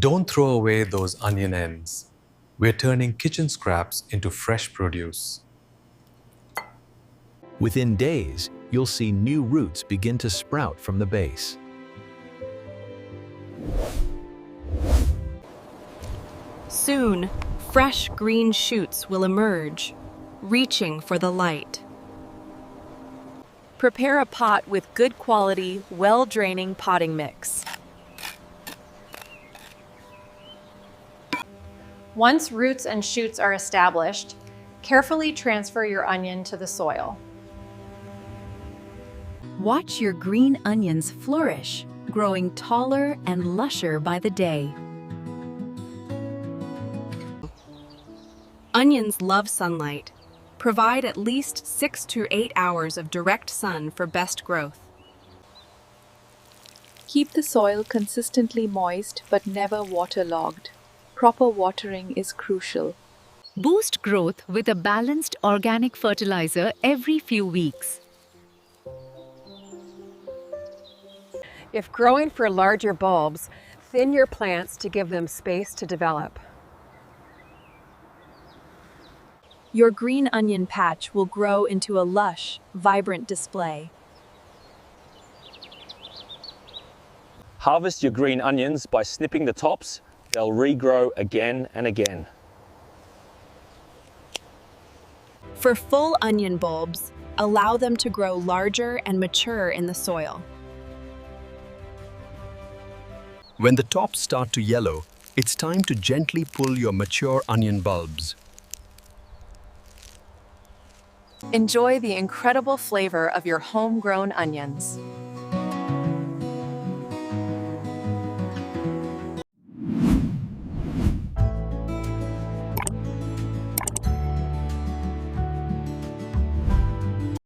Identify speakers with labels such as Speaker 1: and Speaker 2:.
Speaker 1: Don't throw away those onion ends. We're turning kitchen scraps into fresh produce.
Speaker 2: Within days, you'll see new roots begin to sprout from the base.
Speaker 3: Soon, fresh green shoots will emerge, reaching for the light. Prepare a pot with good quality, well-draining potting mix.
Speaker 4: Once roots and shoots are established, carefully transfer your onion to the soil.
Speaker 5: Watch your green onions flourish, growing taller and lusher by the day.
Speaker 3: Onions love sunlight. Provide at least 6 to 8 hours of direct sun for best growth.
Speaker 6: Keep the soil consistently moist but never waterlogged. Proper watering is crucial.
Speaker 5: Boost growth with a balanced organic fertilizer every few weeks.
Speaker 7: If growing for larger bulbs, thin your plants to give them space to develop.
Speaker 3: Your green onion patch will grow into a lush, vibrant display.
Speaker 8: Harvest your green onions by snipping the tops. They'll regrow again and again.
Speaker 3: For full onion bulbs, allow them to grow larger and mature in the soil.
Speaker 2: When the tops start to yellow, it's time to gently pull your mature onion bulbs.
Speaker 3: Enjoy the incredible flavor of your homegrown onions.